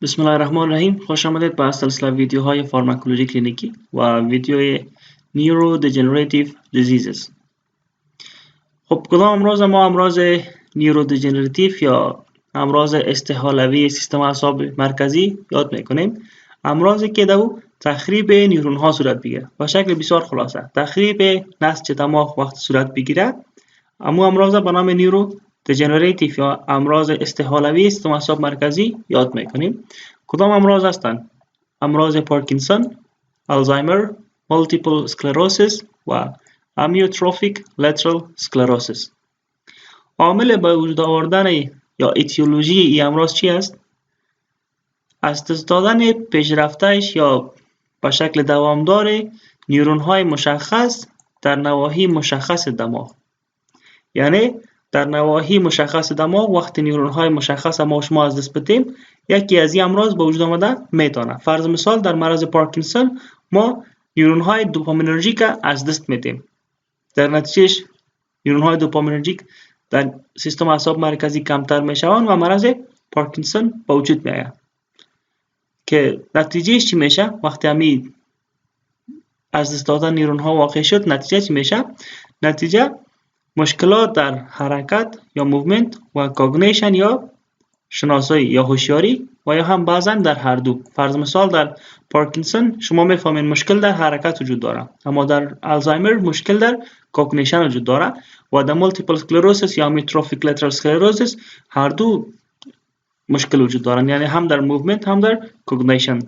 بسم الله الرحمن الرحیم. خوش آمدید به سلسله ویدیوهای فارماکولوژی کلینیکی و ویدیوی Neuro degenerative diseases. خب کدام امراض ما امراض نیورو دژنراتیو یا امراض استحالوی سیستم اعصاب مرکزی یاد میکنیم. امراضی که در تخریب نیورون ها صورت بگیره و شکل بسیار خلاصه تخریب نسج دماغ وقت صورت بگیره، اما امراض به نام نیورو degenerative یا امراض استحالوی سیستم اعصاب مرکزی یاد میکنیم. کدام امراض هستند؟ امراض پارکینسون، آلزایمر، مالتیپل اسکلروسیس و امیوتروفیک لترال اسکلروسیس. عامل به وجود آوردن یا ایتیولوژی این امراض چی است؟ از دست دادن پیشرفته‌اش یا به شکل دوامدار نیورون های مشخص در نواحی مشخص دماغ. یعنی در نواحی مشخص دماغ وقتی نیورون های مشخص ما شما از دست بدیم، یکی از این امراض به وجود آمده میتونه. فرض مثال در مرض پارکینسون ما نیورون های دوپامینرژیک از دست میدیم، در نتیجه نیورون های دوپامینرژیک در سیستم اعصاب مرکزی کمتر میشوند و مرض پارکینسون به وجود میاد. که نتیجه چی میشه؟ وقتی همی از دست دادن نیورون ها واقع شد، نتیجه چی میشه؟ نتیجه مشکلات در حرکت یا موومنت و کاگنیشن یا شناسایی یا هوشیاری و یا هم بعضا در هر دو. فرض مثال در پارکینسون شما میفهمین مشکل در حرکت وجود داره، اما در آلزایمر مشکل در کاگنیشن وجود داره و در مالتیپل اسکلروسیس یا امیوتروفیک لترال اسکلروسیس هر دو مشکل وجود دارن، یعنی هم در موومنت هم در کاگنیشن.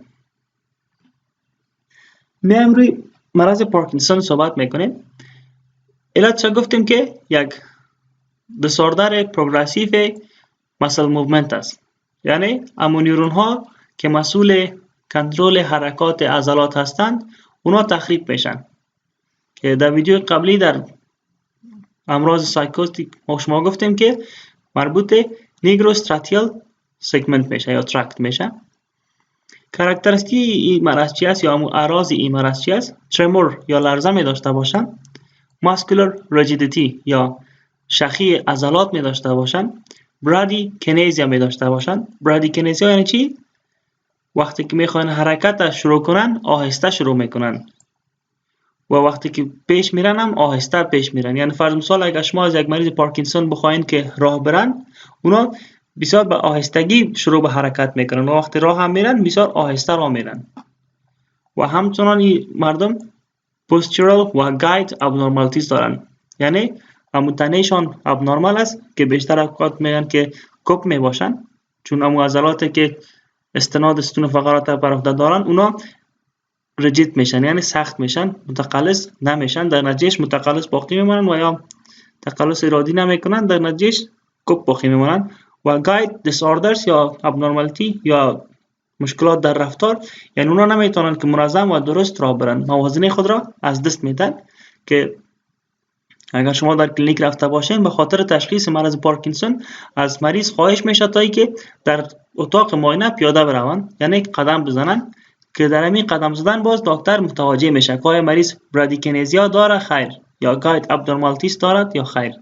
امروز مرض پارکینسون صحبت میکنیم. علت چه گفتیم که یک دیسوردر پروگرسیو مسل موومنت است، یعنی امون نیورون ها که مسئول کنترل حرکات عضلات هستند اونا تخریب میشن. که در ویدیو قبلی در امراض سایکوتیک ما شما گفتیم که مربوط نیگروستراتیال سگمنت میشه یا ترکت میشه. کاراکتریستیک این مرض چی است یا امون اعراض این مرض چی است؟ ترمور یا لرزه می داشته باشن، ماسکولار ریجیدیتی یا شخی عضلات می داشته باشن، برادی کنیزیا می داشته باشن. برادی کنیزیا یعنی چی؟ وقتی که میخوان حرکت شروع کنن آهسته شروع میکنن و وقتی که پیش میرن هم آهسته پیش میرن. یعنی فرض مثال اگر شما از یک مریض پارکینسون بخواین که راه برن، اونا بسیار به آهستگی شروع به حرکت میکنن و وقتی راه هم میرن بسیار آهسته راه میرن. و همچنان این مردم postural و guide abnormalities دارن، یعنی تنهشان ابنورمال است که بیشتر اوقات میگن که کپ میباشن، چون امو عضلاتی که استناد ستون فقرات بر عهده دارن اونا ریجید میشن، یعنی سخت میشن، متقلص نمیشن، در نتیجه متقلص باقی میمونن و یا تقلص ارادی نمیکنن، در نتیجه کپ باقی میمونن. و guide disorders یا abnormality یا مشکلات در رفتار، یعنی اونا نمیتونن که منظم و درست راه برن، موازنه خود را از دست میدن. که اگر شما در کلینیک رفته باشین به خاطر تشخیص مرض پارکینسون از مریض خواهش میشه تایی که در اتاق معاینه پیاده بروند، یعنی قدم بزنن، که در همین قدم زدن باز دکتر متوجه میشه که آیا مریض برادیکنزیا داره خیر یا گاید ابنورمالیتیز دارد یا خیر.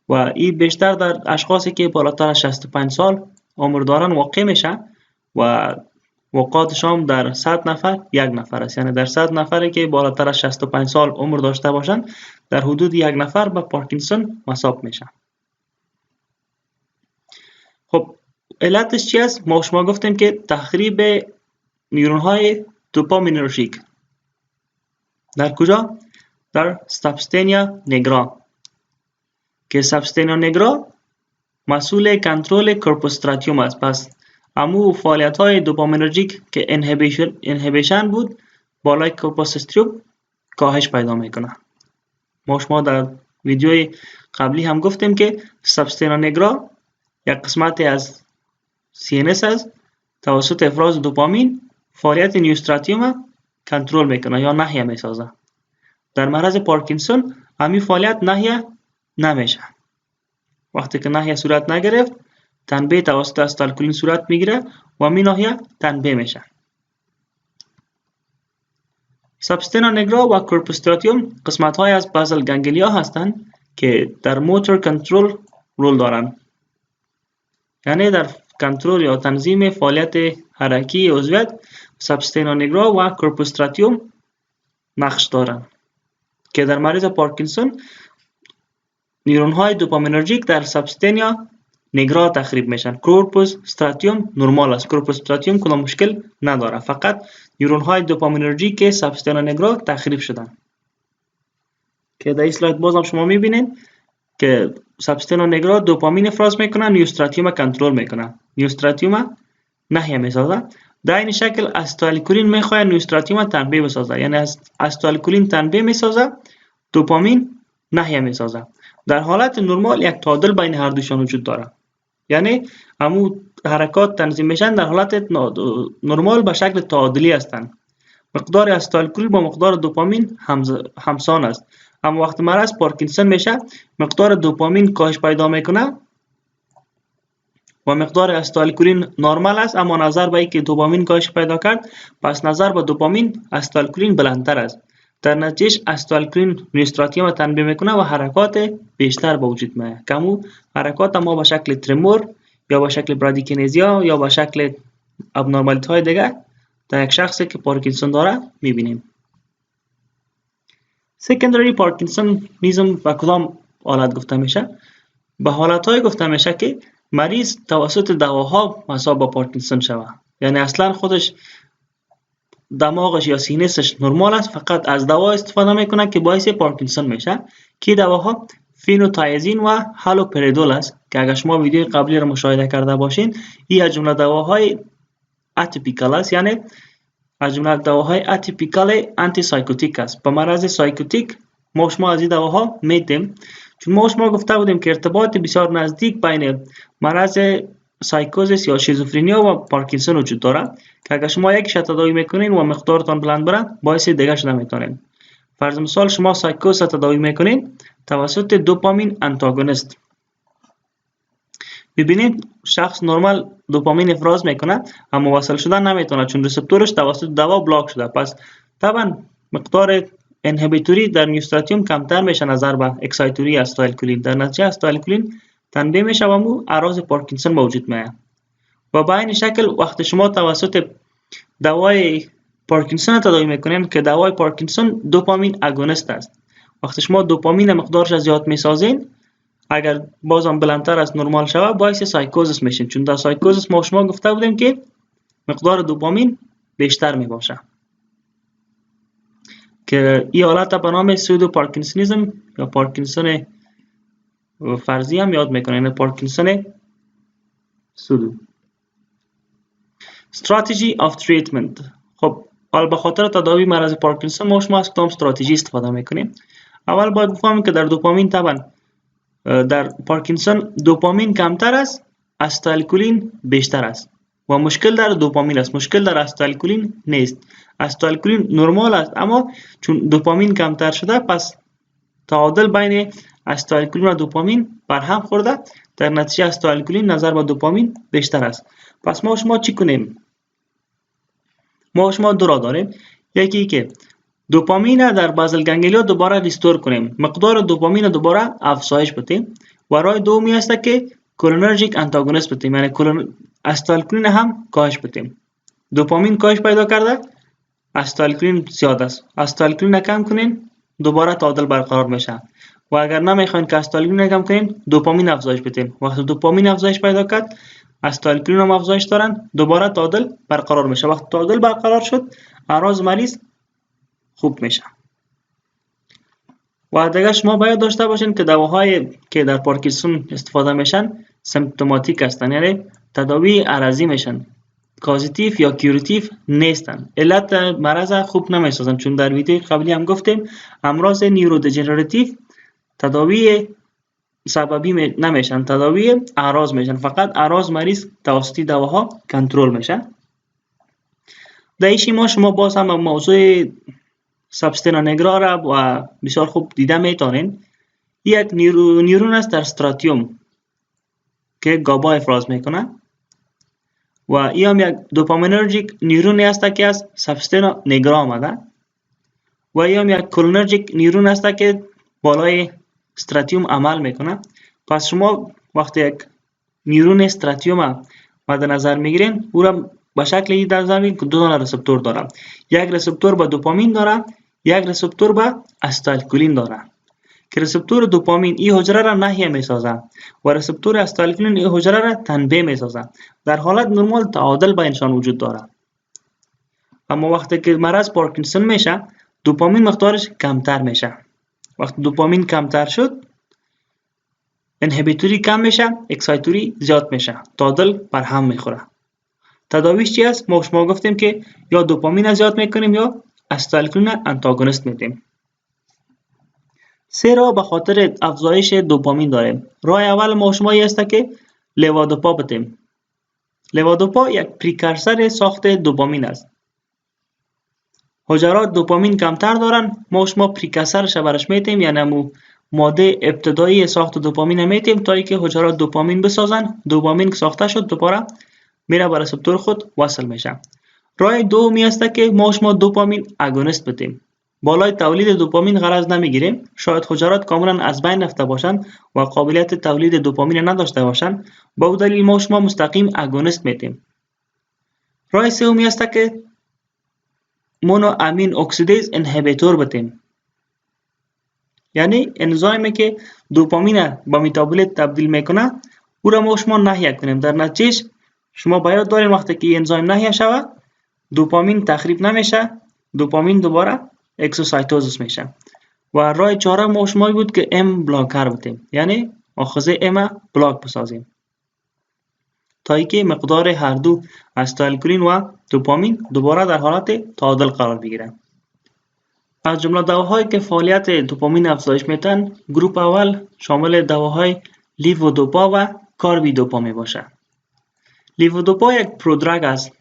و این بیشتر در اشخاصی که بالاتر از 65 سال عمر دارن واقع میشه و وقاتشان در 100 نفر یک نفر است. یعنی در 100 نفری که بالاتر از 65 سال عمر داشته باشند در حدود یک نفر به پارکینسون مصاب میشن. خب علتش چی است؟ ما شما گفتیم که تخریب نیورون های دوپامینرژیک. در کجا؟ در سابستینیا نیگرا. که سابستینیا نیگرا مسئول کنترل کورپوستراتیوم است. پس امو فعالیت های دوپامینرژیک که انهیبیشن بود بالای کورپوستراتیوم کاهش پیدا میکنه. ما شما در ویدیوی قبلی هم گفتیم که سابستینیا نیگرا یک قسمتی از CNS است، توسط افراز دوپامین فعالیت نیوستراتیوم کنترل میکنه یا نهیه میسازه. در مرض پارکینسون همین فعالیت نهیه نمیشه. وقتی که نهیه صورت نگرفت تنبیه توسط استالکولین صورت میگیره و همین ناحیه تنبیه میشه. سابستینیا نیگرا و کورپوستراتیوم قسمت های از بازل گانگلیا هستند که در موتور کنترل رول دارن، یعنی در کنترل یا تنظیم فعالیت حرکی عضویت سابستینا نیگرا و کورپوستراتیوم نقش دارند که در مریض پارکینسون نیورون های دوپامینرژیک در سابستینا نیگرا تخریب میشن. کورپوس استراتیوم نرمال است. کورپوس استراتیوم کلا مشکل نداره، فقط نیورون های دوپامینرژیک سابستینا نیگرا تخریب شدن که در این سلاید بازم شما میبینید که سابستینا نیگرا دوپامین افراز میکنن، نیوستراتیوم کنترل میکنن، نیوستراتیوم نهیه میسازه. در این شکل استایلکولین میخواد نیوستراتیوم تنبیه بسازه، یعنی استایلکولین تنبیه میسازه، دوپامین نهیه میسازه. در حالت نرمال یک تعادل بین هر دوشان وجود داره، یعنی همو حرکات تنظیم میشن در حالت نرمال به شکل تعادلی هستند. مقدار استایلکولین با مقدار دوپامین همسان است. اما وقتی مرض پارکینسون میشه مقدار دوپامین کاهش پیدا میکنه و مقدار استایلکولین نرمال است، اما نظر به اینکه دوپامین کاهش پیدا کرد پس نظر به دوپامین استایلکولین بلندتر است. در نتیجه استایلکولین نیوستراتیوم تنبیه میکنه و حرکات بیشتر به وجود میاد. کمو حرکات ما به شکل ترمور یا به شکل برادیکینزیا یا به شکل ابنورمالیتی های دیگه در یک شخصی که پارکینسون داره میبینیم. سکندری پارکینسونیزم به کدام حالت گفته میشه؟ به حالتهای گفته میشه که مریض توسط دواها مصاب به پارکینسون شوه، یعنی اصلا خودش دماغش یا سینسش نرمال است، فقط از دوا استفاده میکنه که باعث پارکینسون میشه که دواها فینوتایازین و هالوپریدول است که اگر شما ویدیو قبلی رو مشاهده کرده باشین این از جمله دواهای اتیپیکال است، یعنی از جمله دواهای اتیپیکال آنتی سایکوتیک است. به مرض سایکوتیک ما شما از این دواها میدیم، چون ما شما گفته بودیم که ارتباط بسیار نزدیک بین مرض سایکوزیس یا شیزوفرنیا و پارکینسون وجود داره که اگر شما یکیش تداوی میکنین و مقدارتان بلند بره باعث دیگه شده میتونین. فرض مثال شما سایکوز تداوی میکنین توسط دوپامین انتاگونیست، ببینید شخص نرمال دوپامین افراز میکنه اما وصل شدن نمیتونه چون ریسپتورش توسط دوا بلاک شده. پس طبعا مقدار انهبیتوری در نیوستراتیوم کمتر میشه نظر به اکسایتوری استایلکولین. در نتیجه استایلکولین تنبیه میشه و مو اعراض پارکینسون موجود میاد. و به این شکل وقتی شما توسط دوای پارکینسون تداوی میکنین که دوای پارکینسون دوپامین اگونیست است، وقتی شما دوپامین مقدارش زیاد میسازین اگر بازم بلندتر از نرمال شوه باعث سایکوزیس میشین، چون در سایکوزیس ما شما گفته بودیم که مقدار دوپامین بیشتر میباشه که این حالت به نام سودو پارکینسونیزم یا پارکینسون فرضی هم یاد میکنه، یعنی پارکینسون سودو. استراتژی آف تریتمنت. خب حال به خاطر تداوی مرض پارکینسون ما شما از کدام استراتژی استفاده میکنیم؟ اول باید بفهمیم که در دوپامین طبعا در پارکینسون دوپامین کمتر است، استایلکولین بیشتر است و مشکل در دوپامین است، مشکل در استایلکولین نیست. استایلکولین نرمال است اما چون دوپامین کمتر شده پس تعادل بین استایلکولین و دوپامین برهم خورده، در نتیجه استایلکولین نظر به دوپامین بیشتر است. پس ما شما چی کنیم؟ ما شما دو راه داریم، یکی که دوپامین در بازل گانگلیا دوباره ریستور کنیم، مقدار دوپامین دوباره افزایش بدیم و راه دومی است که کولینرژیک انتاگونیست بدیم، یعنی استایلکولین هم کاهش بدیم. دوپامین کاهش پیدا کرده، استایلکولین زیاد است، استایلکولین کم کنین دوباره تعادل برقرار میشه و اگر نمیخواین که استایلکولین کم کنین دوپامین افزایش بدین. وقتی دوپامین افزایش پیدا کرد استایلکولین هم افزایش دارن دوباره تعادل برقرار میشه. وقتی تعادل برقرار شد اعراض مریض خوب میشه. و دیگه شما باید داشته باشین که دواهایی که در پارکینسون استفاده میشن سیمپتوماتیک هستن، یعنی تداوی عرضی میشن، کازیتیو یا کیوراتیو نیستن، علت مرض خوب نمیسازن. چون در ویدیو قبلی هم گفتیم امراض نیورو دژنراتیو تداوی سببی نمیشن، تداوی اعراض میشن، فقط اعراض مریض توسط دواها کنترل میشن. دایشی ما شما باز هم موضوع سابستینا نیگرا را و بسیار خوب دیده میتونین. یک نیورون است در استراتیوم که گابا افراز میکنه و این هم یک دوپامینرژیک نیورونی است که از سابستینا نیگرا آمده و این هم یک کولینرژیک نیورون است که بالای استراتیوم عمل میکنه. پس شما وقتی یک نیورون استراتیوم مد نظر میگیرین او را به شکلی در نظر میگیرین که دو تا رسپتور داره. یک رسپتور به دوپامین داره، یک رسپتور به استایلکولین داره که رسپتور دوپامین این حجره را ناحیه میسازه و رسپتور استایلکولین این حجره را تنبیه میسازه. در حالت نرمال تعادل به انسان وجود داره. اما وقتی که مرض پارکینسون میشه دوپامین مقدارش کمتر میشه. وقتی دوپامین کمتر شد انهیبیتوری کم میشه، اکسایتوری زیاد میشه، تعادل بر هم میخوره. تداویش چی است؟ ما شما گفتیم که یا دوپامین زیاد میکنیم یا استایلکولین انتاگونیست میدیم. سه راه به خاطر افزایش دوپامین داریم. راه اول ما شما است که لیوادوپا بدیم. لیوادوپا یک پریکورسور ساخت دوپامین است. حجرات دوپامین کمتر دارن، ما شما پریکورسورش برش میتیم، یعنی ماده ابتدایی ساخت دوپامین میتیم تا اینکه حجرات دوپامین بسازن. دوپامین که ساخته شد دوباره میره به رسپتور خود وصل میشه. راه دومی است که ما شما دوپامین اگونیست بدیم. بالای تولید دوپامین غرض نمیگیریم، شاید حجرات کاملا از بین رفته باشند و قابلیت تولید دوپامین نداشته باشند، با اون دلیل ما شما مستقیم اگونیست میتیم. راه سومی است که مونو امین اکسیدیز انهیبیتور بدیم، یعنی انزایمی که دوپامین با متابولیت تبدیل میکنه او را ما شما ناحیه کنیم. در نتیجه شما باید دارین وقتی که انزایم ناحیه شود دوپامین تخریب نمیشه، دوپامین دوباره اکسوسایتوزیس میشه. و راه چهارم ما شما بود که ام بلاکر بدیم، یعنی آخذه ام بلاک بسازیم تا اینکه مقدار هر دو استایلکولین و دوپامین دوباره در حالت تعادل قرار بگیره. از جمله دواهایی که فعالیت دوپامین افزایش میتن، گروپ اول شامل دواهای لیوودوپا و کاربیدوپا می باشه. لیوودوپا یک پرودراگ است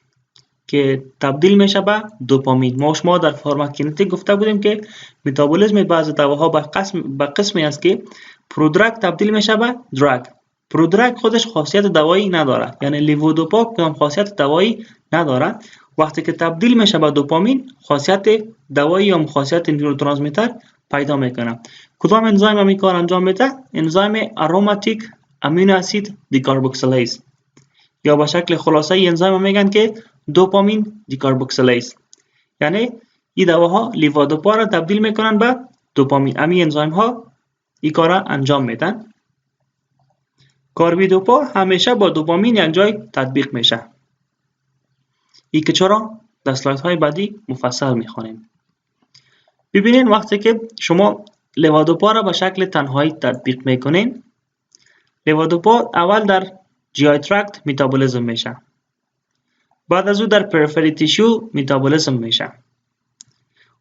که تبدیل میشه به دوپامین. ما شما در فارماکولوژی گفته بودیم که متابولیسم بعضی دواها به قسمی است که پرودراگ تبدیل میشه به دراگ. پرودراگ خودش خاصیت دوایی نداره، یعنی لیوودوپا هم خاصیت دوایی نداره. وقتی که تبدیل میشه به دوپامین خاصیت دوایی یا خاصیت نیوروترانسمیتر پیدا میکنه. کدام انزایم این کار انجام میده؟ انزایم اروماتیک امینو اسید دیکاربوکسیلیز، یا به شکل خلاصه این انزایم میگن که دوپامین دیکاربوکسیلیز. یعنی این دواها لیوودوپا را تبدیل میکنن به دوپامین. همین انزایم ها این کار را انجام میدن. کاربیدوپا همیشه با دوپامین یک جای تطبیق میشه. این که چرا؟ در سلاید های بعدی مفصل میخوانیم. ببینین وقتی که شما لیوودوپا را به شکل تنهایی تطبیق میکنین، لیوودوپا اول در جی ترکت متابولیزم میشه، بعد از او در پریفری تیشو متابولیزم میشه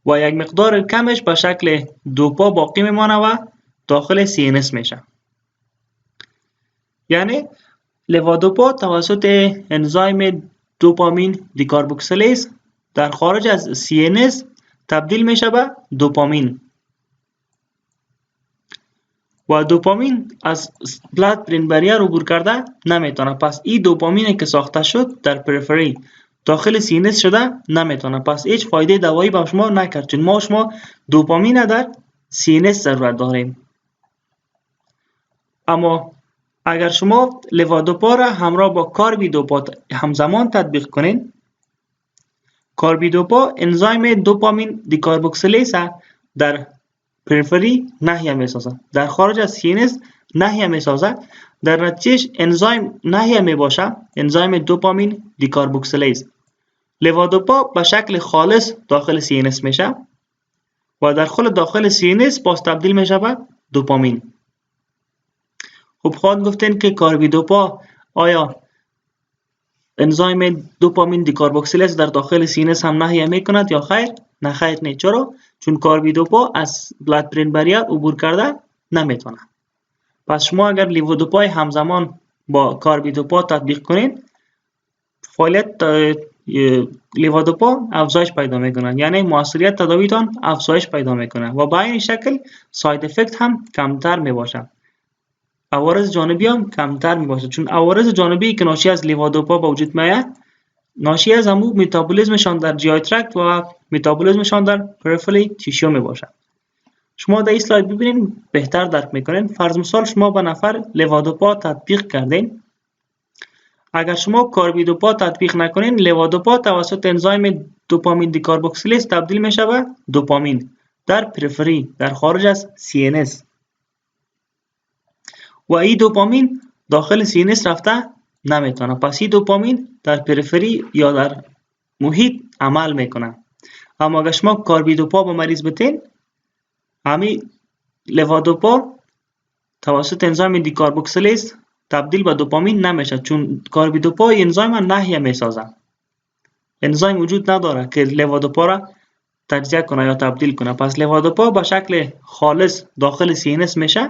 و یک مقدار کمش به شکل دوپا باقی میمانه و داخل CNS میشه. یعنی لیوودوپا توسط انزایم دوپامین دیکاربوکسیلیز در خارج از CNS تبدیل میشه به دوپامین و دوپامین از بلاد برین بریر عبور کرده نمیتونه. پس این دوپامینی که ساخته شد در پریفری داخل CNS شده نمیتونه، پس هیچ فایده دوایی به شما نکرد، چون ما شما دوپامین در CNS ضرورت داریم. اما اگر شما لیوودوپا را همراه با کاربیدوپا همزمان تطبیق کنین، کاربیدوپا انزایم دوپامین دیکاربوکسیلیز در پریفری ناحیه میسازه، در خارج از CNS ناحیه میسازه. در نتیجه انزایم ناحیه میباشه، انزایم دوپامین دیکاربوکسیلیز. لیوودوپا به شکل خالص داخل CNS میشه و در داخل CNS باز تبدیل میشه به دوپامین. خب خواهد گفتین که کاربیدوپا آیا انزایم دوپامین دیکاربوکسیلیز در داخل CNS هم ناحیه میکند یا خیر؟ نه خیر نه. چرا؟ چون کاربیدوپا از بلاد برین بریر عبور کرده نمیتونه. پس شما اگر لیوودوپای همزمان با کاربیدوپا تطبیق کنین، فعالیت لیوودوپا افزایش پیدا میکنه، یعنی موثریت تداویتان افزایش پیدا میکنه و با این شکل ساید افکت هم کمتر میباشه، عوارض جانبی هم کمتر میباشه. چون عوارض جانبی که ناشی از لیوودوپا به وجود میاد ناشی از همون متابولیزمشان در جی ترکت و متابولیزمشان در پریفری تیشو میباشه. شما در این اسلاید ببینید بهتر درک میکنین. فرض مثال شما به نفر لیوودوپا تطبیق کردین، اگر شما کاربیدوپا تطبیق نکنین، لوادوپا توسط انزیم دوپامین دیکاربوکسیلیز تبدیل میشه به دوپامین در پریفری، در خارج از CNS. و این دوپامین داخل CNS رفته نمیتونه. پس این دوپامین در پریفری یا در محیط عمل میکنه. اما اگر شما کاربیدوپا به مریض بتین، همین لوادوپا توسط انزیم دیکاربوکسیلیز تبدیل به دوپامین نمیشه، چون کاربیدوپا انزیم نهیه میسازه. انزیم وجود نداره که لوادوپا را تجزیه کنه یا تبدیل کنه. پس لوادوپا به شکل خالص داخل CNS میشه،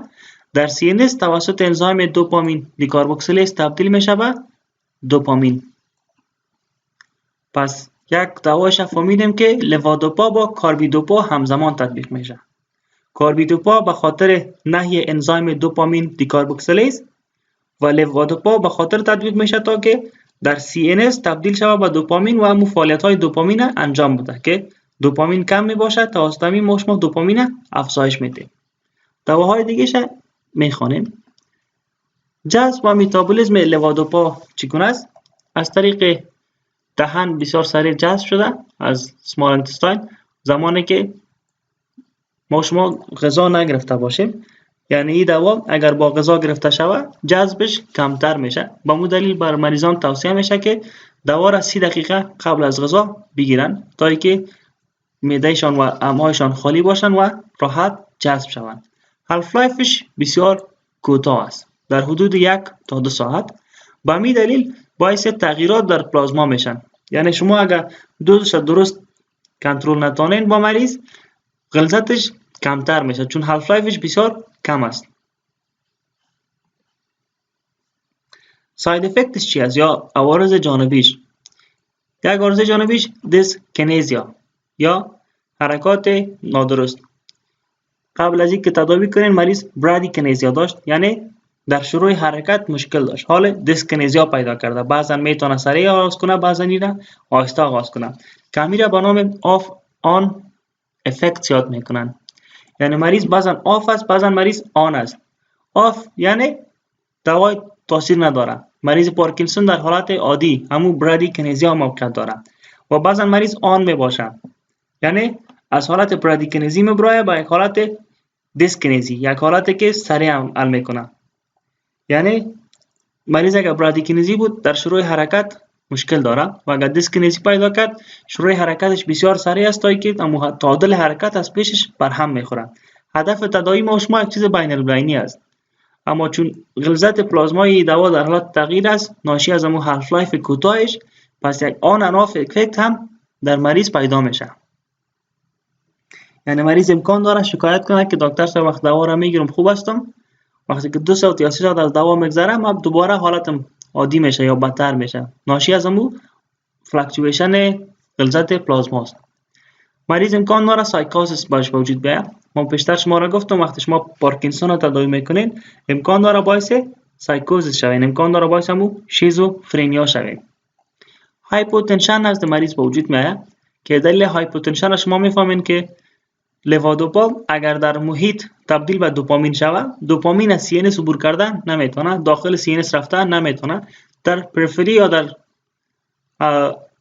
در CNS توسط انزیم دوپامین دیکاربوکسیلیز تبدیل میشه به دوپامین. پس یک دوایش فهمیدیم که لوادوپا با کاربیدوپا همزمان تطبیق میشه. کاربیدوپا به خاطر نهی انزیم دوپامین دیکاربوکسیلیز و لوادوپا به خاطر تطبیق میشه تا که در CNS تبدیل شود به دوپامین و همون فعالیت های دوپامین انجام بده که دوپامین کم می باشد. توسط همین ما شما دوپامین افزایش میدیم. دواهای دیگه میخوانیم. جذب و متابولیسم لوادوپا چگونه است؟ از طریق دهن بسیار سریع جذب شده از سمال انتستاین زمانی که ما شما غذا نگرفته باشیم. یعنی این دوا اگر با غذا گرفته شود جذبش کمتر میشه. با مو دلیل بر مریضان توصیه میشه که دوا را 30 دقیقه قبل از غذا بگیرن تا اینکه معدهشان و امعایشان خالی باشن و راحت جذب شوند. هالف لایفش بسیار کوتاه است، در حدود 1 تا 2 ساعت. با همین دلیل باعث تغییرات در پلازما میشن. یعنی شما اگر دوزش درست کنترل نتونین با مریض، غلظتش کمتر میشه چون هالف لایفش بسیار کم است. ساید افکتش چی است یا عوارض جانبیش؟ یک عوارض جانبیش دیسکنزیا یا حرکات نادرست. قبل از اینکه تداوی کنین مریض برادیکنزیا داشت، یعنی در شروع حرکت مشکل داشت، حال دیسکنزیا پیدا کرده. بعضا میتونه سریع آغاز کنه، بعضا نیره آهسته آغاز کنه. کمی را به نام آف آن افکت یاد میکنن. یعنی مریض بعضا آف است، بعضا مریض آن است. آف یعنی دوای تاثیر نداره. مریض پارکینسون در حالت عادی همون برادیکنزیا موقعیت داره و بعضا مریض آن میباشه، یعنی از حالت برادیکنزی میبره به یک حالت دیسکنزی، یک حالتی که سریع عمل میکنه. یعنی مریض اگر برادیکنزی بود در شروع حرکت مشکل داره و اگر دیسکنزی پیدا کرد شروع حرکتش بسیار سریع است تا اینکه تعادل حرکت از پیشش برهم میخوره. هدف تداوی ما شما یک چیز بین البینی است، اما چون غلظت پلازمای دوا در حالت تغییر است ناشی از همون هالف لایف کوتاهش، پس یک آن اند آف افکت هم در مریض پیدا میشه. یعنی مریض امکان داره شکایت کنه که دکتر صاحب وقت دوا را میگیرم خوب هستم، وقتی که 2 ساعت یا 3 ساعت از دوا میگذره ما دوباره حالتم عادی میشه یا بدتر میشه. ناشی از همون فلکچویشن غلظت پلازما است. مریض امکان داره سایکوزیس باش وجود بیاد. ما پیشتر شما را گفتم وقتی شما پارکینسون را تداوی میکنین امکان داره باعث سایکوزیس شوین، امکان داره باعث همون شیزوفرنیا شوین. هایپوتنشن نزد مریض به وجود میاد که دلیل هایپوتنشن را شما میفهمین که لوادوپا اگر در محیط تبدیل به دوپامین شود، دوپامین از CNS عبور کردن نمیتونه، داخل CNS رفتن نمیتونه، در پریفری یا در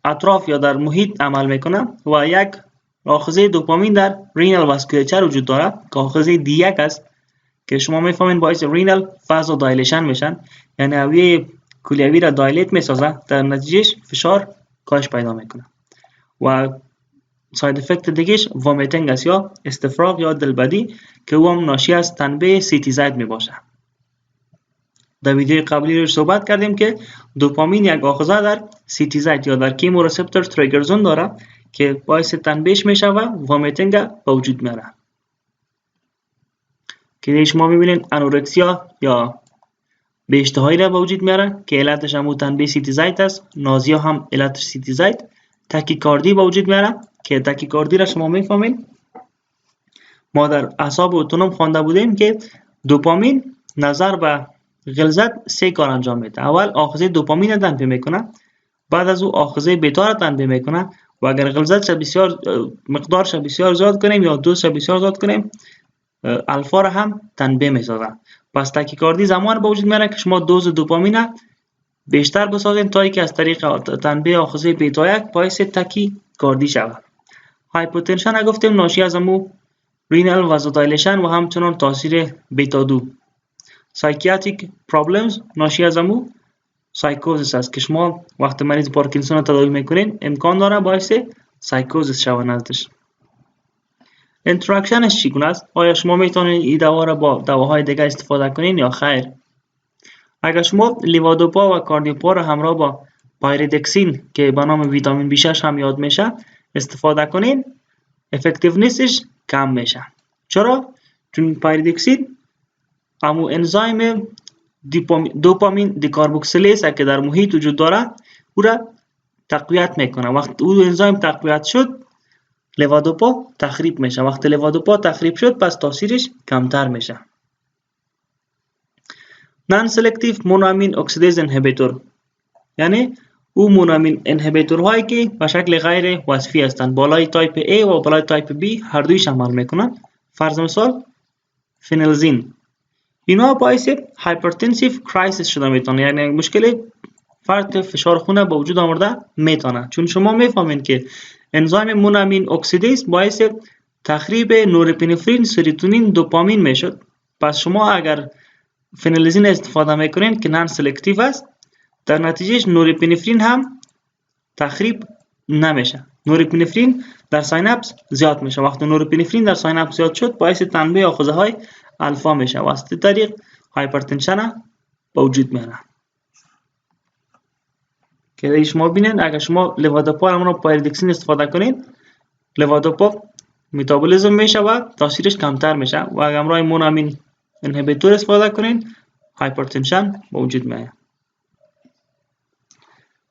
اطراف یا در محیط عمل میکنه و یک آخذه دوپامین در رینال واسکولچر وجود داره که آخذه D1 است که شما میفهمین باعث رینال فازو دایلیشن میشن، یعنی اویه کلیوی را دایلیت میسازه، در نتیجهش فشار کاهش پیدا میکنه. و ساید افکت دیگهش وامیتینگ است یا استفراغ یا دلبدی که او هم ناشی از تنبیه سیتیزاید می باشه. در ویدیو قبلی رو صحبت کردیم که دوپامین یک آخذه در سیتیزاید یا در کیمورسپتور تریگر زون داره که باعث تنبیهش میشه و وامیتینگ به وجود میاره. که شما میبینید انورکسیا یا به اشتهایی را به وجود میاره که علتش هم تنبیه سیتیزاید است. نازیا هم علتش سیتیزاید. تاکیکاردی به وجود میاره که تاکیکاردی را شما میفهمین ما در اعصاب اتونوم خوانده بودیم که دوپامین نظر به غلظت 3 کار انجام میده. اول آخذه دوپامین را تنبیه میکنه، بعد از او آخذه بیتا را تنبیه میکنه و اگر غلظت بسیار مقدارش بسیار زیاد کنیم یا دوزش بسیار زیاد کنیم الفا را هم تنبیه میسازه. پس تاکیکاردی زمان به وجود میاره که شما دوز دوپامین بیشتر بسازین تا که از طریق تنبیه آخذه بیتا 1 باعث تکی کاردی شود. هایپوتنشن گفتیم ناشی از امو رینال وازودایلیشن و همچنان تاثیر بیتا 2. سایکیاتریک پرابلمز ناشی از امو سایکوزیس است که شما وقتی مریض پارکینسون تداوی میکنین امکان داره باعث سایکوزیس شود نزدش. اینتراکشنش چگونه است؟ آیا شما میتونید این دوا را با دواهای دیگه استفاده کنین یا خیر؟ اگر شما لیوادوپا و کاردیوپا را همراه با پایریدکسین که به نام ویتامین B6 هم یاد میشه استفاده کنین، افکتیونسش کم میشه. چرا؟ چون پایریدکسین همو انزایم دوپامین دیکاربوکسیلیز که در محیط وجود داره او را تقویت میکنه. وقتی او انزایم تقویت شد لیوادوپا تخریب میشه. وقتی لیوادوپا تخریب شد پس تاثیرش کمتر میشه. نان سلکتیو مونامین اکسیدیز انهیبیتور یعنی او مونامین انهیبیتور هایی که به شکل غیر وصفی هستند، بالای تایپ A و بالای تایپ B هر دویش عمل میکنند. فرض مثال فنلزین، اینا باعث هایپرتنسیو کرایسیس شده میتونه، یعنی مشکل فرط فشار خون به وجود آورده میتونه. چون شما میفهمین که انزایم مونامین اکسیدیز باعث تخریب نورپینفرین، سروتونین، دوپامین میشد. پس شما اگر فنلزین استفاده میکنین که نان سلکتیو است، در نتیجهش نورپینفرین هم تخریب نمیشه. نورپینفرین در ساینپس زیاد میشه. وقتی نورپینفرین در ساینپس زیاد شد باعث تنبیه آخذه های الفا میشه و از طریق هایپرتنشن به وجود میاره. که شما ببینید اگر شما لیوادوپا رو پایریدکسین استفاده کنین، لیوادوپا متابولیزم میشه و تاثیرش کمتر میشه و اگر همراه مونامین انهیبیتور استفاده کنین هایپرتنشن به وجود میاد.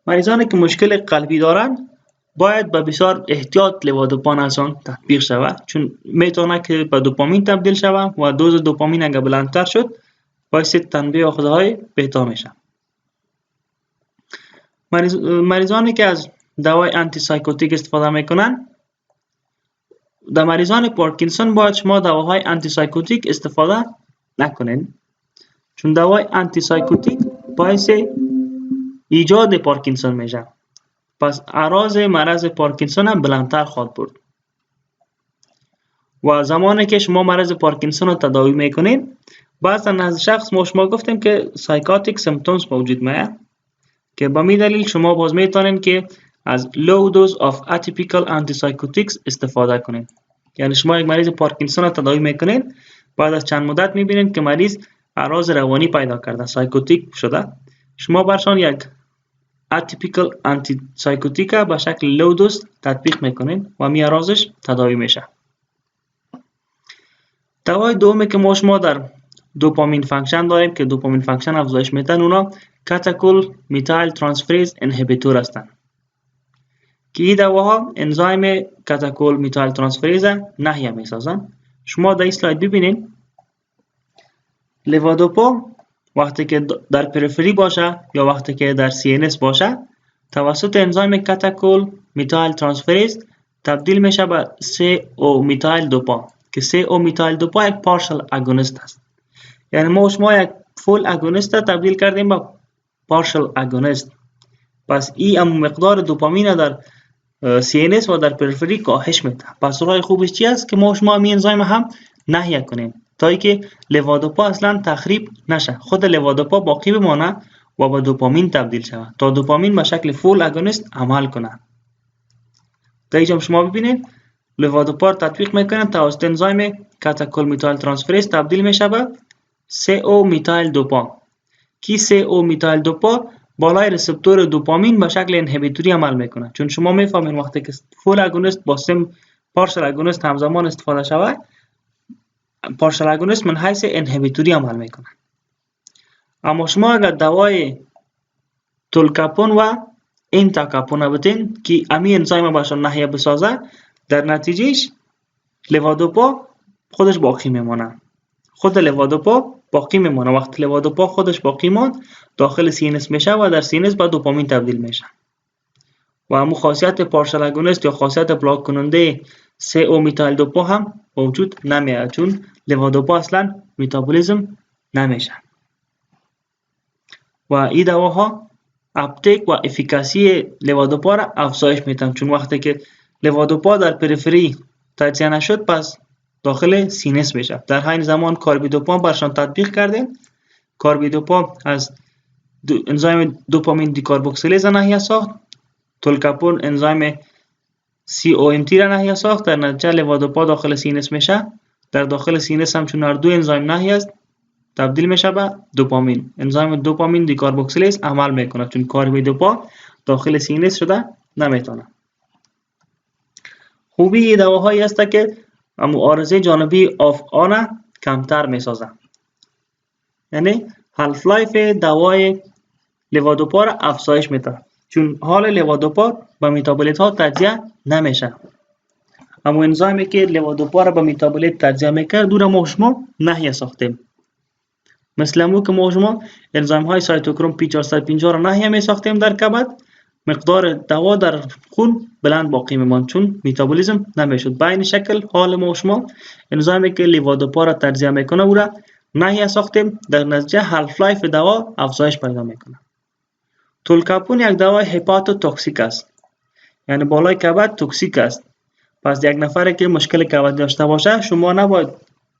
مریضانی که مشکل قلبی دارن باید به بسیار احتیاط لیوادوپا نشان تطبیق شود، چون میتونه که به دوپامین تبدیل شود و دوز دوپامین اگر بلندتر شد باعث تنبیه آخذه های بیتا میشه. مریضانی که از دوای آنتی سایکوتیک استفاده میکنن، در مریضان پارکینسون باید شما دواهای آنتی سایکوتیک استفاده نکنین، چون دوای آنتی سایکوتیک باعث ایجاد پارکینسون میشه. پس اعراض مرض پارکینسون هم بلندتر خواهد بود. و زمانی که شما مرض پارکینسون رو تداوی میکنین بعضا نزد شخص ما شما گفتیم که سایکاتیک سیمپتومز موجود میاد که به می دلیل شما باز میتونین که از low dose of atypical antipsychotics استفاده کنین. یعنی شما یک مریض پارکینسون رو تداوی میکنین، بعد از چند مدت میبینین که مریض اعراض روانی پیدا کرده، سایکوتیک شده، شما برشان یک atypical antipsychotic به شکل low dose تطبیق میکنین و می اعراضش تداوی میشه. دوای دومی که ما شما در دوپامین فانکشن داریم که دوپامین فانکشن افزایش میدن، اونا کاتاکول میتایل ترانسفریز انهیبیتور هستند که این دواها انزایم کاتاکول میتایل ترانسفریز نهیه میسازن. شما در این سلاید ببینید لیوادوپا وقتی که در پریفری باشه یا وقتی که در CNS باشه توسط انزایم کاتاکول میتایل ترانسفریز تبدیل میشه به CO میتایل دوپا که CO میتایل دوپا یک پارشل اگونیست است. یعنی ما شما یک فول اگونیست تبدیل کردیم به پارشل اگونیست. پس این مقدار دوپامین در CNS و در پریفری کاهش میده. پس راه خوبش چی است که ما شما این انزایم هم نهیه کنیم تا اینکه لیوادوپا اصلا تخریب نشه، خود لیوادوپا باقی بمانه و به دوپامین تبدیل شود تا دوپامین به شکل فول اگونیست عمل کنه. در اینجا شما ببینید لیوادوپا تطبیق میکنن توسط انزایم کاتاکول میتایل ترانسفریز تبدیل میشه به CO میتایل دوپا کی CO میتایل دوپا بالای ریسپتور دوپامین به شکل انهیبیتوری عمل میکنه. چون شما میفهمین وقتی که فول اگونیست با سم پارشل اگونیست همزمان استفاده شود، پارشل اگونیست من حیث انهیبیتوری عمل میکنه. اما شما اگر دوای تولکاپون و اینتاکاپون بتین که امی انزایم باشون نهیه بسازه، در نتیجهش لیوادوپا خودش باقی میمونه. خود لیوادوپا باقی میمونه. وقتی لیوادوپا خودش باقی ماند داخل CNS میشه و در CNS با دوپامین تبدیل میشه و همون خاصیت پارشل اگونیست یا خاصیت بلاک کننده CO میتایل دوپا هم وجود نمیاد، چون لیوادوپا اصلا متابولیزم نمیشه. و این دواها اپتیک و افیکاسی لوادوپا را افزایش میدن، چون وقتی که لوادوپا در پریفری تجزیه نشد پس داخل CNS میشه. در همین زمان کاربیدوپا برشان تطبیق کردیم. کاربیدوپا از انزیم دوپامین دیکاربوکسیلیز ناحیه ساخت، تولکاپون انزیم COMT را ناحیه ساخت، در نتیجه لوادوپا داخل CNS میشه. در داخل CNS هم چون هر دو انزیم ناحیه است تبدیل میشه به دوپامین. انزیم دوپامین دیکاربوکسیلیز عمل میکنه چون کاربیدوپا داخل CNS شده نمیتونه. خوبی این دواهایی است که معارضه جانبی آف آن کمتر میسازه، یعنی هالف لایف دوای لوادوپا را افزایش میده، چون حال لوادوپا با متابولیت ها تجزیه نمیشه. اما انزیمی که لوادوپا را با متابولیت تجزیه میکرد دور ما شما ناحیه ساختیم. مثل امو که ما شما انزیم های سایتوکروم P450 را ناحیه می ساختیم در کبد، مقدار دوا در خون بلند باقی میماند چون متابولیزم نمیشد. به این شکل حال ما شما انزیمی که لوادوپا را تجزیه میکنه او را ناحیه ساختیم، در نتیجه هالف لایف دوا افزایش پیدا میکنه. تولکاپون یک دوای هپاتوتوکسیک است، یعنی بالای کبد توکسیک است. پس یک نفری که مشکل کبد داشته باشه شما نباید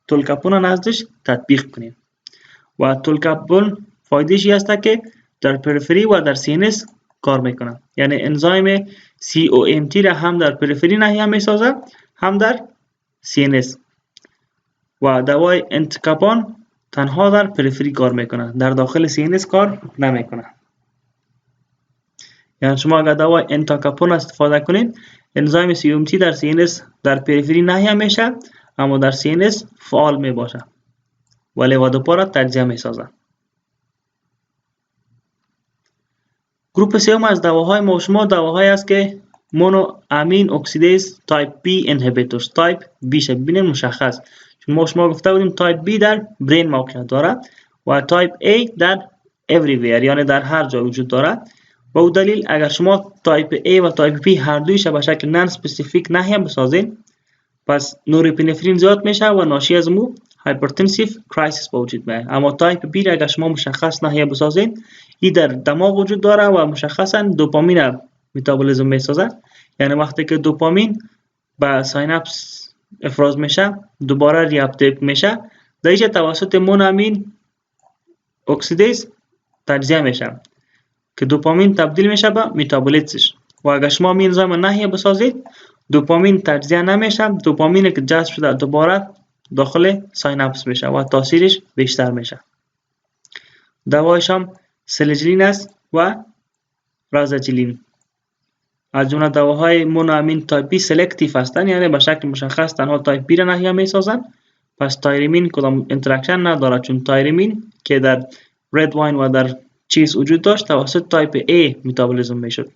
تولکاپون را نزدش تطبیق کنید. و تولکاپون فایده‌اش است که در پریفری و در CNS کار میکنه، یعنی انزیم COMT را هم در پریفری ناحیه میسازه هم در CNS. و دوای انتکاپون تنها در پریفری کار میکنه، در داخل CNS کار نمیکنه. یعنی شما اگر دوای انتکاپون استفاده کنید انزیم COMT در CNS در پریفری ناحیه میشه اما در CNS فعال میباشه و لوادوپا را تجزیه میسازه. گروپ سوم از دواهای ما شما دواهایی است که مونو امین اکسیدیز تایپ B انهیبیتورز، تایپ B شه ببینید مشخص، چون ما شما گفته بودیم تایپ B در برین موقعیت داره و تایپ A در everywhere یعنی در هر جا وجود داره. و او دلیل اگر شما تایپ A و تایپ B هر دویش به شکل نان اسپسیفیک ناحیه بسازین پس نورپینفرین زیاد میشه و ناشی از مو هایپرتنسیو کرایسیس به وجود میاد. اما تایپ B را اگر شما مشخص ناحیه بسازین این در دماغ وجود داره و مشخصا دوپامین متابولیزم میسازه، یعنی وقتی که دوپامین به سایناپس افراز میشه دوباره ریاپتیک میشه در اینجا توسط مونامین اکسیدیز تجزیه میشه که دوپامین تبدیل میشه به متابولیتش. و اگر شما این انزیم ناحیه بسازید دوپامین تجزیه نمیشه، دوپامین که جذب شده دوباره داخل سایناپس میشه و تاثیرش بیشتر میشه. دوایش هم سلجلین است و رازاجلین. از جمله دواهای مونامین تایپ B سلکتیو هستند، یعنی به شکل مشخص تنها تایپ B را ناحیه میسازن. پس تایرمین کدام اینتراکشن نداره، چون تایرمین که در رد واین و در چیز وجود داشت توسط تایپ A متابولیزم میشد.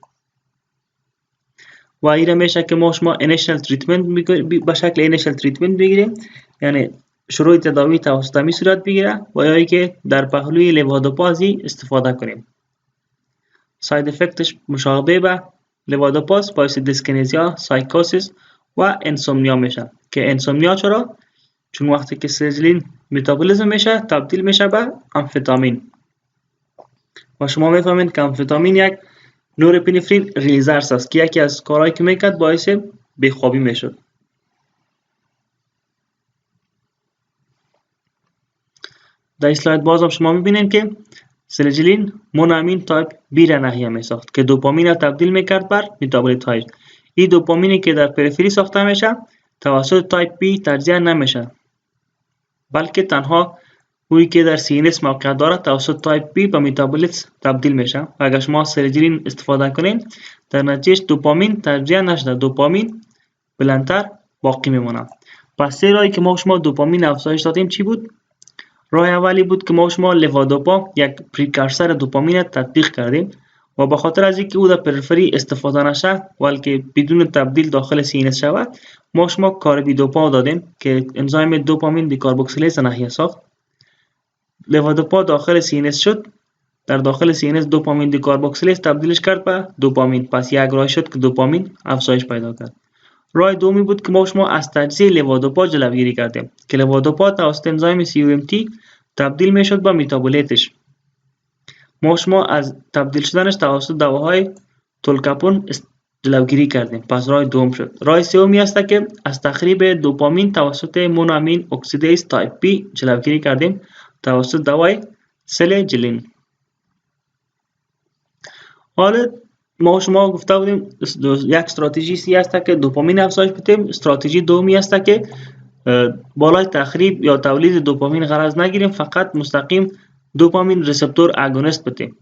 و ایره میشه که ما شما اینیشیل تریتمنت به شکل اینیشیل تریتمنت بگیریم، یعنی شروع تداوی توسط می صورت بگیره و یا که در پهلوی لوادوپا استفاده کنیم. ساید افکتش مشابه به لوادوپا باعث دیسکنزیا، سایکوسیس و انسومنیا میشه. که انسومنیا چرا؟ چون وقتی که سرجلین متابولیزم میشه تبدیل میشه به امفتامین و شما میفهمید که امفتامین یک نورپینفرین ریلیزرز است که یکی از کارهایی که میکرد باعث بیخوابی میشد. در اسلاید باز هم شما میبینید که سلجلین مونامین تایپ B را ناحیه میساخت که دوپامین را تبدیل میکرد بر متابولیت های. این دوپامینی که در پریفری ساخته میشه توسط تایپ B تجزیه نمیشه، بلکه تنها اویی که در CNS موقعیت داره توسط تایپ B به متابولیت تبدیل میشه. و اگر شما سلجلین استفاده کنین در نتیجه دوپامین تجزیه نشده، دوپامین بلندتر باقی میمونه. پس سه راهی که ما شما دوپامین افزایش دادیم چی بود؟ راه اولی بود که ما شما لوادوپا یک پریکارسر دوپامین تطبیق کردیم و به خاطر از اینکه او در پریفری استفاده نشه بلکه بدون تبدیل داخل CNS شود ما شما کاربیدوپا دادیم که انزیم دوپامین دیکاربوکسیلیز ناحیه ساخت. لوادوپا داخل CNS شد، در داخل CNS دوپامین دیکاربوکسیلیز تبدیلش کرد به دوپامین. پس یک راه شد که دوپامین افزایش پیدا کرد. راه دومی بود که ما شما از تجزیه لوادوپا جلوگیری کردیم که لوادوپا توسط انزیم COMT تبدیل میشد به متابولیتش. ما شما از تبدیل شدنش توسط دواهای تولکاپون جلوگیری کردیم. پس راه دوم شد. راه سومی است که از تخریب دوپامین توسط مونوامین اکسیدیز تایپ بی جلوگیری کردیم توسط دوای سلجلین. حالا ما شما گفته بودیم یک استراتژی سی است که دوپامین افزایش بدیم. استراتژی دومی است که بالای تخریب یا تولید دوپامین غرض نگیریم، فقط مستقیم دوپامین ریسپتور اگونیست بدیم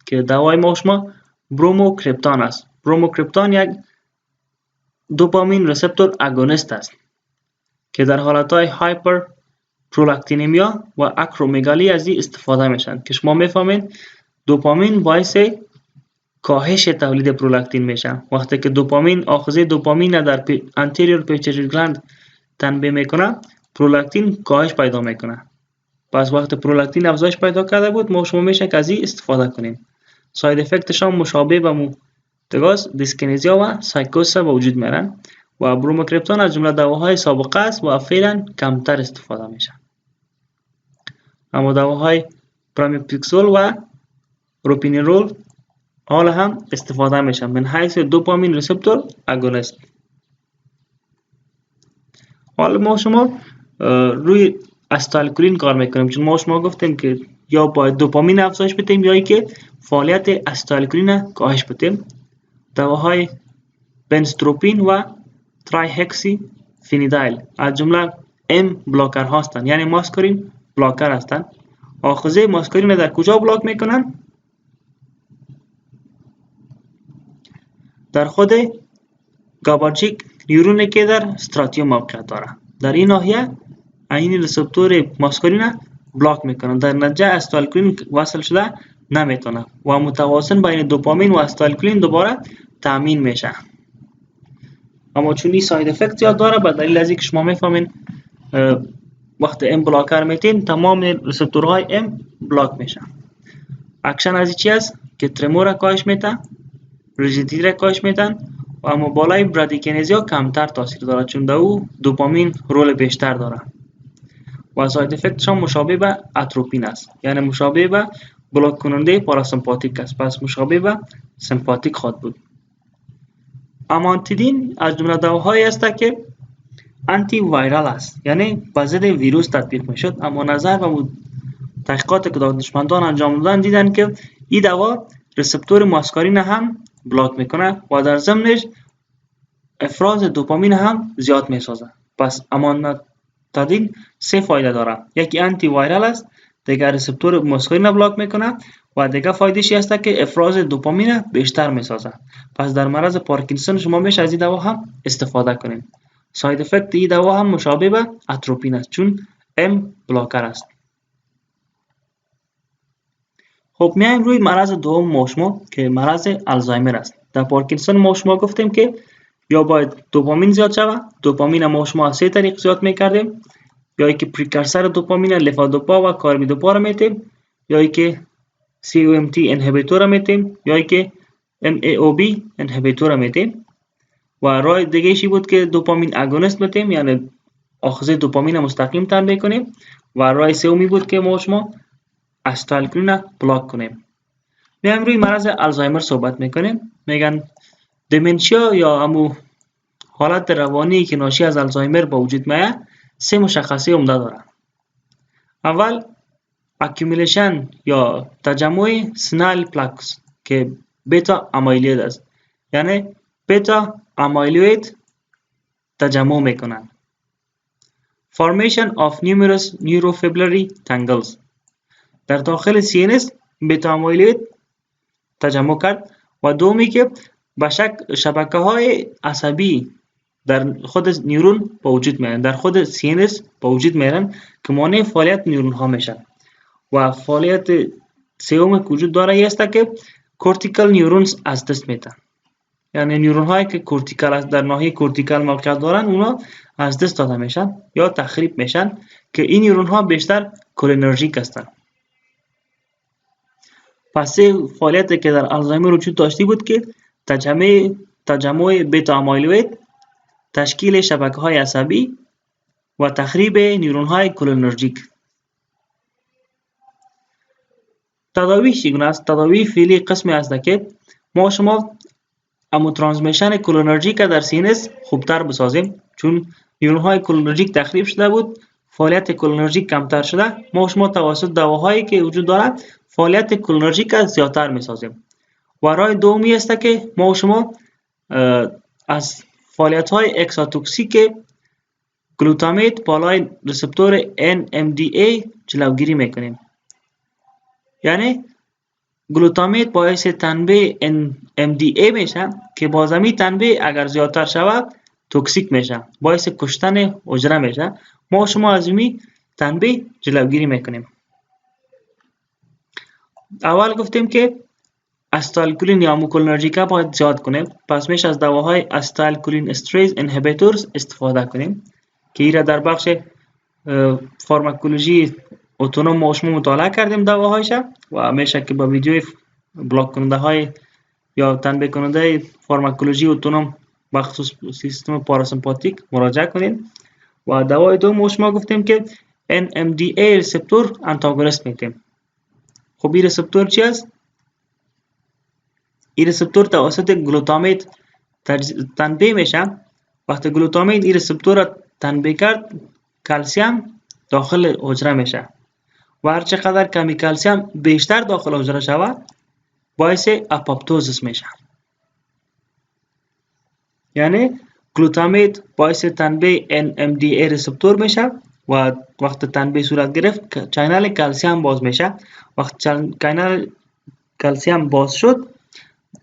که دوای ما شما بروموکریپتان است. بروموکریپتان یک دوپامین ریسپتور اگونیست است که در حالتهای هایپر پرولاکتینمیا و اکرومگالی از این استفاده میشن که شما میفهمین دوپامین باعث کاهش تولید پرولاکتین میشه. وقتی که دوپامین آخذه دوپامین در انتریور پیچری گلند تنبیه میکنه، پرولاکتین کاهش پیدا میکنه. پس وقتی پرولاکتین افزایش پیدا کرده بود، ما شما میشه که از این استفاده کنیم. ساید افکتش هم مشابه به موتگاز، دیسکنزیا و سایکوس به وجود میارن و بروموکریپتان از جمله دواهای سابقه است و فعلا کمتر استفاده میشه. اما دواهای پرامیپیکسول و روپینیرول حالا هم استفاده میشن من حیث دوپامین ریسپتور اگونیست. حالا ما شما روی استالکولین کار میکنیم، چون ما شما گفتیم که یا باید دوپامین افزایش بدیم یا که فعالیت استالکولین کاهش بدیم. دواهای بنزتروپین و ترایهکسی فینیدایل از جمله ام بلاکر هستند، یعنی ماسکارین بلاکر هستند. آخذه ماسکارین در کجا بلاک میکنن؟ در خود گابارچیک نیورونی که در استراتیوم موقعیت داره. در این ناحیه این ریسپتور ماسکارین بلاک میکنن، در نتیجه استالکولین وصل شده نمیتونه و متوازن بین دوپامین و استالکولین دوباره تامین میشه. اما چون این ساید افکت زیاد داره، به دلیل از اینکه شما میفهمین وقتی ام بلاکر میتین تمام ریسپتورهای ام بلاک میشن. اکشن از این چی است که ترمور کاهش میده، ریجیدیتی را کاهش میدن و اما بالای برادیکنزیا کمتر تاثیر داره، چون در او دوپامین رول بیشتر داره و ساید افکتش هم مشابه به اتروپین است، یعنی مشابه به بلاک کننده پاراسمپاتیک است. پس مشابه به سمپاتیک خواهد بود. امانتیدین از جمله دواهایی است که آنتی وایرال است، یعنی به ضد ویروس تطبیق میشد. اما نظر به تحقیقات که دانشمندان انجام دادن دیدن که این دوا ریسپتور ماسکارین هم بلاک میکنه و در ضمنش افراز دوپامین هم زیاد میسازه. پس امانتیدین سه فایده داره. یکی آنتی وایرال است، دیگر ریسپتور ماسکارین بلاک میکنه و دیگر فایده‌اش است که افراز دوپامین بیشتر میسازه. پس در مرض پارکینسون شما میشه از این دوا هم استفاده کنین. ساید افکت این دوا هم مشابه به اتروپین است، چون ام بلاکر است. خب میایم روی مرض دوم ما که مرض آلزایمر است. در پارکینسون ما شما گفتیم که یا باید دوپامین زیاد شود، دوپامین ما شما سه طریق زیاد میکردیم، یا ای که پریکورسور دوپامین لیفادوپا و کاربیدوپا را میتیم، یا ای که COMT انهیبیتور را میتیم، یا ای که MAOB انهیبیتور را میتیم. و راه دیگه ایشی بود که دوپامین اگونیست میتیم، یعنی آخذه دوپامین مستقیم تنبیه کنیم. و راه سومی بود که ما شما استالکولین بلاک کنیم. میایم روی مرض آلزایمر صحبت میکنیم. میگن دیمنشیا یا همو حالت روانی که ناشی از آلزایمر با وجود میاد سه مشخصه عمده داره. اول اکیومیلیشن یا تجمع سینایل پلاکس که بیتا امیلوید است، یعنی بیتا امیلوید تجمع میکنن. Formation of numerous neurofibrillary tangles در داخل CNS بیتا امیلوید تجمع کرد. و دومی که شبکه های عصبی در خود نیورون با وجود میارن، در خود CNS با وجود میارن که مانع فعالیت نیورون ها میشن. و فعالیت سوم که وجود داره است که کورتیکال نیورونز از دست میدن، یعنی نیورون هایی که کورتیکال در ناحیه کورتیکال موقعیت دارن اونا از دست داده میشن یا تخریب میشن که این نیورون ها بیشتر کولینرژیک هستن. پس فعالیتی که در آلزایمر وجود داشتی بود که تجمع بیتا امیلوید، تشکیل شبکه های عصبی و تخریب نیورون های کولینرژیک. تداوی چگونه است؟ تداوی فعلی قسمی است که ما شما امو ترانسمیشن کلینرژیک در CNS خوبتر بسازیم، چون نیورون های کلینرژیک تخریب شده بود، فعالیت کلینرژیک کمتر شده. ما شما توسط دواهایی که وجود دارد فعالیت کلینرژیک از زیادتر میسازیم. و راه دومی است که ما شما از فعالیت های اکساتوکسیک گلوتامیت بالای رسپتور NMDA جلوگیری میکنیم. یعنی گلوتامیت باعث تنبیه NMDA میشه که بازمی تنبیه اگر زیادتر شود توکسیک میشه، باعث کشتن حجره میشه. ما شما از این تنبیه جلوگیری میکنیم. اول گفتیم که استایلکولین یا موکولینرژیکا باید زیاد کنیم، پس میشه از دواهای استایلکولین استریز انهیبیتورز استفاده کنیم که ایره در بخش فارمکولوژی اتونوم ما شما مطالعه کردیم دواهایش و میشه که با ویدیوی بلاک کننده های یا تنبیه کننده فارمکولوژی اتونوم بخصوص سیستم پاراسمپاتیک مراجعه کنیم. و دوای دوم شما گفتیم که NMDA ریسپتور انتاگونیست میگیم. خب این ریسپتور چی است؟ این ریسپتور توسط گلوتامیت تنبیه میشه. وقتی گلوتامیت این ریسپتور را تنبیه کرد، کلسیم داخل حجره میشه و هر چقدر کمی کلسیم بیشتر داخل حجره شود باعث اپوپتوزیس میشه. یعنی گلوتامیت باعث تنبیه NMDA ریسپتور میشه و وقت تنبیه صورت گرفت چینل کلسیم باز میشه. وقت چینل کلسیم باز شد،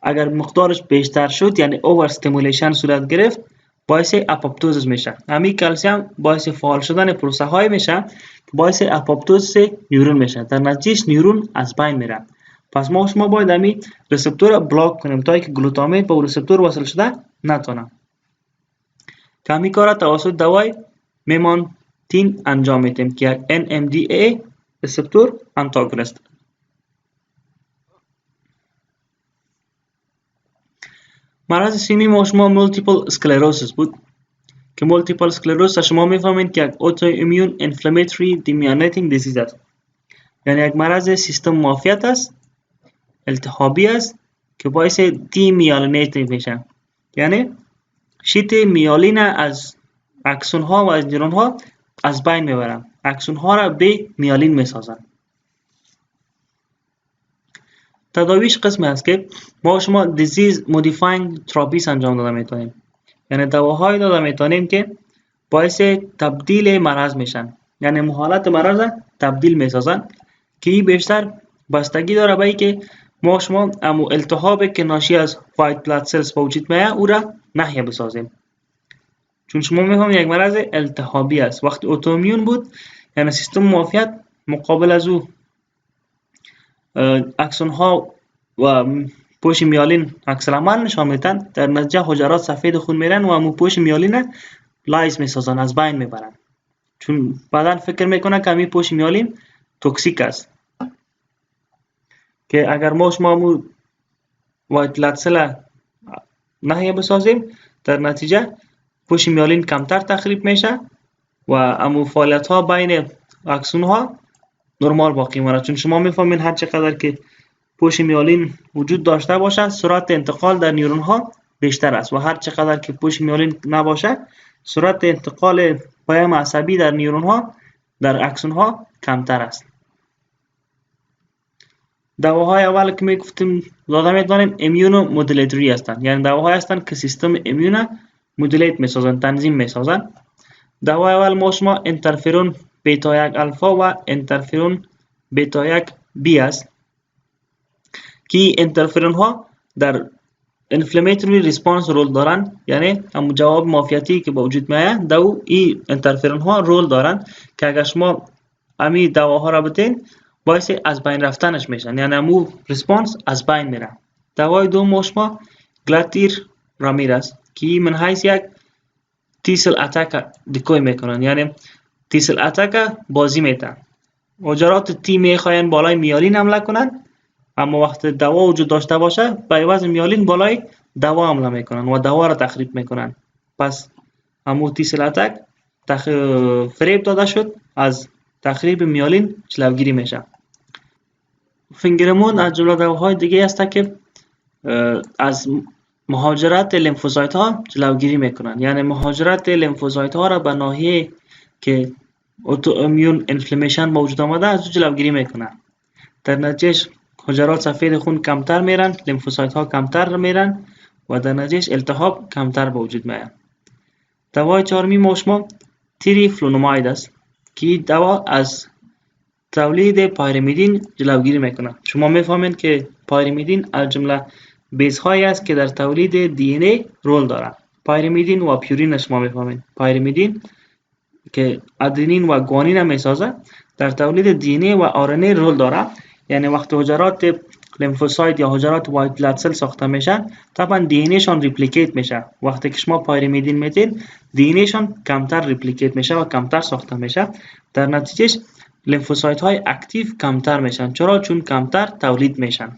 اگر مقدارش بیشتر شد یعنی اوور استیمولیشن صورت گرفت باعث اپوپتوزیس میشه. همین کلسیم باعث فعال شدن پروسه های میشه که باعث اپوپتوزیس نیورون میشه، در نتیجه نیورون از بین میره. پس ما شما باید همین ریسپتور را بلاک کنیم تا اینکه گلوتامیت به اون ریسپتور وصل شده نتونه. که همین کار توسط دوای میمانتین انجام میدیم که یک NMDA ریسپتور انتاگونیست. مرض سیمی ما شما مولتیپل اسکلروسیس بود که مولتیپل اسکلروسیس شما میفهمید که یک اوتو ایمیون انفلاماتوری دیمینیتینگ دیزیز است. یعنی یک مرض سیستم معافیت است، التهابی است که باعث دیمیالینیتینگ میشه. یعنی شیت میالین از اکسون ها و از نیورون ها از بین میبرن، اکسون ها را به میالین میسازن. تداویش قسمی است که ما شما دیزیز مودیفاینگ تراپیس انجام داده میتونیم. یعنی دواهای داده میتونیم که باعث تبدیل مرض میشن، یعنی حالت مرض را تبدیل میسازن که این بیشتر بستگی داره به اینکه ما شما امو التهاب که ناشی از وایت بلاد سلز به وجود میاد او را نحیه بسازیم. چون شما میفهمید یک مرض التهابی است. وقتی اتومیون بود یعنی سیستم معافیت مقابل از او اکسون ها و پوش میالین عکس العمل نشان میدن، در نتیجه حجرات سفید خون میرن و امو پوش میالین لایز میسازن، از بین میبرن. چون بعدن فکر میکنن که همین پوش میالین توکسیک است که اگر ما شما امو وایت بلاد سل نحیه بسازیم در نتیجه پوش میالین کمتر تخریب میشه و امو فعالیت ها بین اکسون ها نرمال باقی مونه. چون شما میفهمین هر چقدر که پوش میالین وجود داشته باشه سرعت انتقال در نیورون ها بیشتر است و هر چقدر که پوش میالین نباشه سرعت انتقال پیام عصبی در نیورون ها در اکسون ها کمتر است. دواهای اول که میگفتیم داده میتونیم ایمیونو مودولیتوری هستند، یعنی دواهایی هستند که سیستم ایمیون مودولیت میسازن، تنظیم میسازن. دوای اول ما شما انترفرون بیتا 1 الفا و انترفرون بیتا 1 بی است که انترفرون ها در انفلاماتوری ریسپانس رول دارن، یعنی هم جواب معافیتی که با وجود میاد دو این انترفرون ها رول دارن که اگر شما امی دواها را بدین باعث از بین رفتنش میشن، یعنی همو ریسپانس از بین میره. دوای دوم شما گلاتیر رامیر است که من حیث یک تیسل اتاک دیکوی میکنن، یعنی تیسل اتاک بازی میتن. حجرات تی میخواین بالای میالین حمله کنن، اما وقت دوا وجود داشته باشه به عوض میالین بالای دوا حمله میکنن و دوا را تخریب میکنن. پس همو تیسل اتاک فریب داده شد، از تخریب میالین جلوگیری میشه. فینگرمون از جمله دواهای دیگه است که از مهاجرت لیمفوسایت ها جلوگیری میکنن. یعنی مهاجرت لیمفوسایت ها را به ناحیه که اوتو ایمیون انفلامیشن موجود آمده از جلوگیری میکنن. در نتیجه حجرات سفید خون کمتر میرن، لیمفوسایت ها کمتر میرن و در نتیجه التهاب کمتر به وجود میاد. دوای چهارمی ما شما تریفلونوماید است که دوا از تولید پایریمیدین جلوگیری میکنه. شما میفهمید که پایریمیدین از جمله بیس‌هایی است که در تولید دی ان ای رول داره. پایریمیدین و پیورین شما میفهمید. پایریمیدین که ادرینین و گوانین میسازه در تولید دی ان ای و آر ان ای رول داره. یعنی وقتی حجرات لیمفوسایت یا حجرات وایت بلاد سل ساخته میشن، طبعا دی ان ای شان ریپلیکیت میشه. وقتی که شما پایریمیدین میدین، دی ان ای شان کمتر ریپلیکیت میشه و کمتر ساخته میشه. در نتیجه لیمفوسایت های اکتیو کمتر میشن. چرا؟ چون کمتر تولید میشن.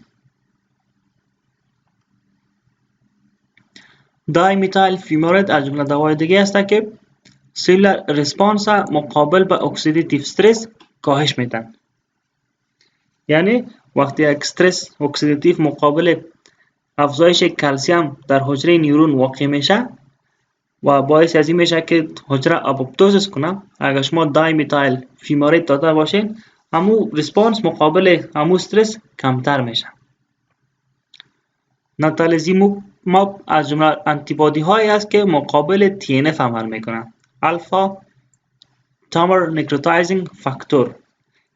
دای میتایل فیومارید از جمله دوای دیگه است که سیلولر ریسپانس مقابل به اکسیدیتیو استرس کاهش میدن. یعنی وقتی یک استرس اکسیدیتیو مقابل افزایش کلسیم در حجره نیورون واقع میشه و باعث از این میشه که حجره آپوپتوزیس کنه، اگر شما دای میتایل فیومارید داده باشین، همو ریسپانس مقابل همو استرس کمتر میشه. ناتالیزیماب از جمله انتیبادی هایی است که مقابل تی ان اف عمل میکنه. الفا تامر نیکروتایزینگ فاکتور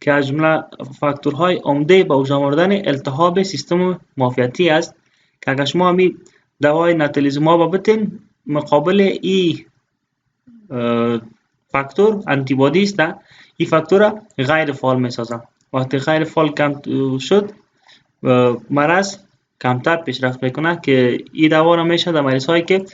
که از جمله فاکتورهای عمده به وجود آوردن التهاب سیستم معافیتی است که اگر شما همی دوای ناتالیزیماب بتین، مقابل ای فاکتور انتیبادی است، این فاکتور غیر فعال میسازه. وقتی غیر فعال کم شد، مرض کمتر پیشرفت میکنه که این دوا را میشه در مریض هایی که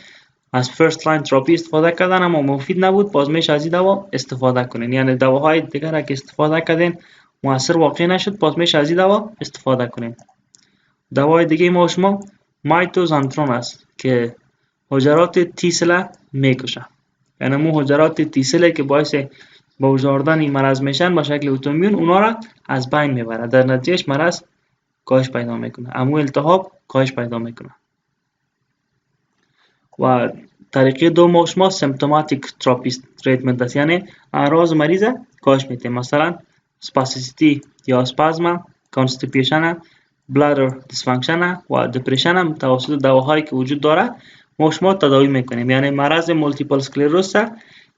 از فرست لاین تراپی استفاده کردن اما مفید نبود، باز میشه از این دوا استفاده کنین. یعنی دواهای دیگر را که استفاده کردین مؤثر واقع نشد، باز میشه از این دوا استفاده کنین. دوای دیگه ما شما مایتوزانترون است که حجرات تی سل میکشه. یعنی مو حجرات تی سل که باعث به وجود آوردن این مرض میشن به شکل اوتومیون، اونا را از بین میبره. در نتیجه مرض کاهش پیدا میکنه، امو التهاب کاهش پیدا میکنه. و طریقه دوم شما سیمپتوماتیک تریتمنت است، یعنی اعراض مریض کاهش میده. مثلا اسپاسیسیتی یا اسپازم، کانستیپیشن، بلادر دیسفانکشن و دپرشن هم توسط دواهایی که وجود داره ما شما تداوی میکنیم. یعنی مرض مولتیپل اسکلروز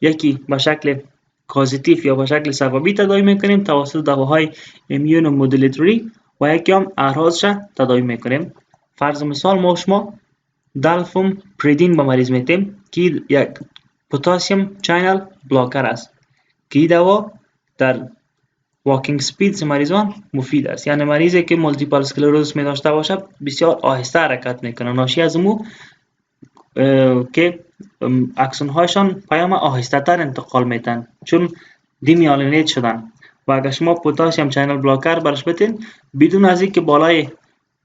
یکی به شکل کازیتیو یا به شکل سببی تداوی میکنیم توسط دواهای ایمیون مودولیتوری و یکی هم اعراضش تداوی میکنیم. فرض مثال ما شما دالفوم پریدین به مریض میتیم که یک پتاسیم چینل بلاکر است که این دوا در واکینگ سپید مریضان مفید است. یعنی مریضی که مولتیپل اسکلروز می داشته باشه بسیار آهسته حرکت میکنه، ناشی از مو که اکسون هایشان پیام آهسته تر انتقال میتن چون دیمیالینیت شدن. و اگر شما پتاسیم چینل بلاکر برش بتین، بدون از اینکه بالای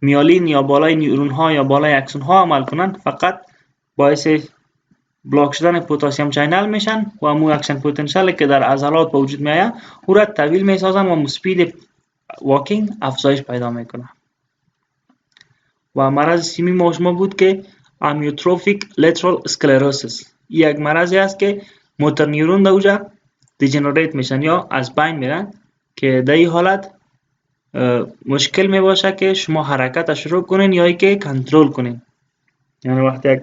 میالین یا بالای نیورون ها یا بالای اکسون ها عمل کنن، فقط باعث بلاک شدن پتاسیم چینل میشن و مو اکشن پتانسیل که در عضلات به وجود میاد او را طویل میسازن و سپید واکینگ افزایش پیدا میکنه. و مرض سیمی ما شما بود که امیوتروفیک لترال اسکلروسیس. یک مرضی است که موتور نیورون در اوجا دیجنریت میشن یا از بین میرن که در این حالت مشکل می باشه که شما حرکت شروع کنین یا که کنترل کنین. یعنی وقتی یک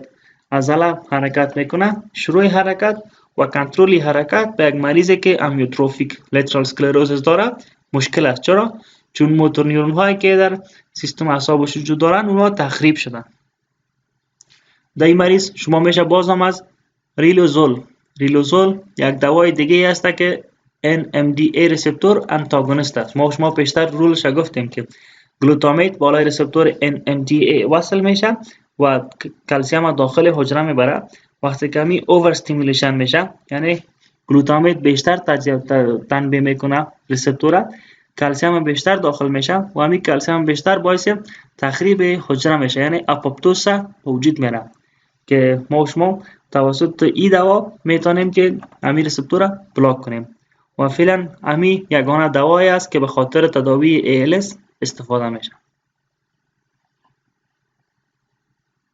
عضله حرکت میکنه، شروع حرکت و کنترل حرکت به یک مریضی که امیوتروفیک لترال اسکلروسیس داره مشکل است. چرا؟ چون موتور نیورون هایی که در سیستم اعصاب وجود دارن اونها تخریب شدن. در این مریض شما میشه باز هم از ریلوزول یک دوای دیگه است که NMDA ریسپتور انتاگونیست است. ما شما پیشتر رولش گفتیم که گلوتامیت بالای ریسپتور NMDA وصل میشه و کلسیم داخل حجره میبره. وقتی که می اوور استیمولیشن میشه، یعنی گلوتامیت بیشتر تنبیه میکنه ریسپتور، کلسیم بیشتر داخل میشه و همین کلسیم بیشتر باعث تخریب حجره میشه، یعنی آپوپتوز وجود میره که ما شما توسط این دوا میتونیم که همین ریسپتور بلاک کنیم. و فعلا همین یگانه دوایی است که به خاطر تداوی ALS استفاده میشه.